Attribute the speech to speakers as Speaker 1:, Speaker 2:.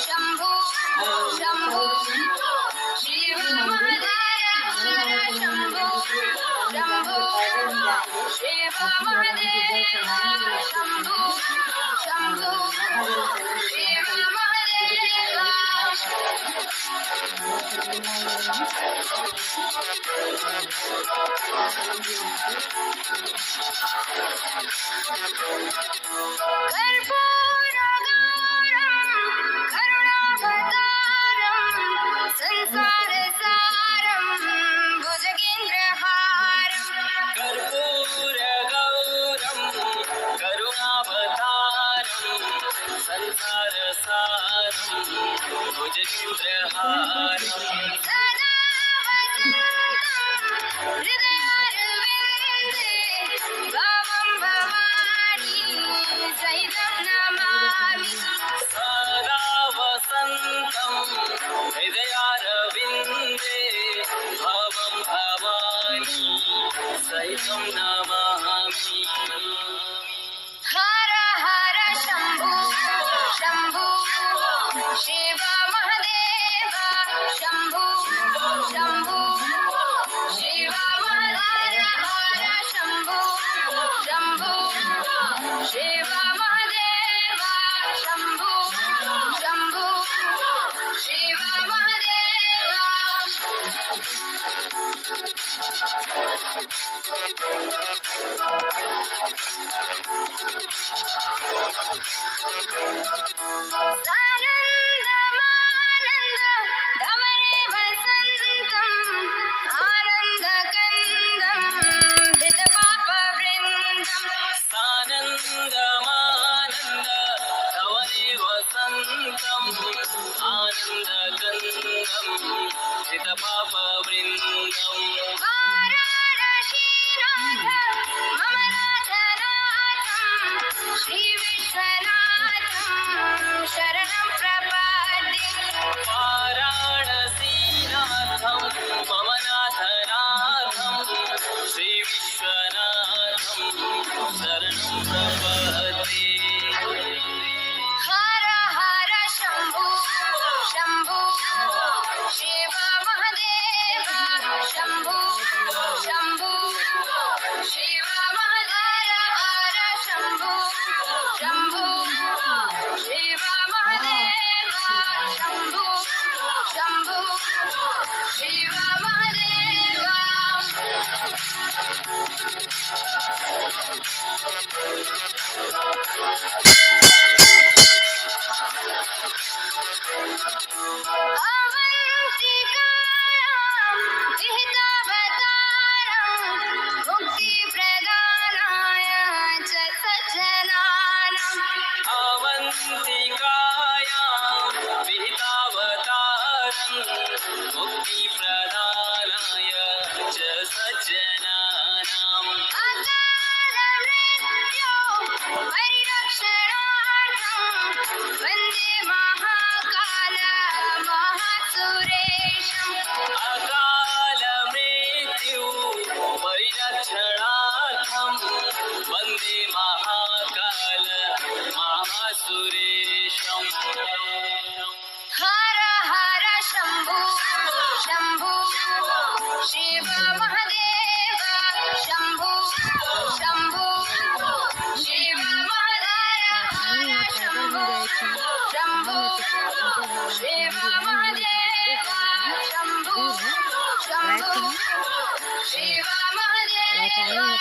Speaker 1: शंभू शंभू शिव महादेव शंभू शंभू शिव महादेव शंभू शंभू शिव महादेव हर हर शंभू शंभू शिव महादेव शंभू शंभू शिव महादेव हर शंभू शंभू शिव महादेव शंभू शंभू शिव महादेव शरणं प्रपद्ये वाराणसीनाथं मम नाथनाथं श्री विश्वनाथं शरणं प्रपद्ये हर हर शंभू शंभू शिव महादेव शंभू शंभू शिव महादेव हर शंभू शंभू शिव महादेव शंभू शंभू शिव महादेव हर हर शंभू शंभू शिव महादेव शंभू शंभू शिव महादेव हर शंभू शंभू शिव महादेव शंभू शंभू शिव महादेव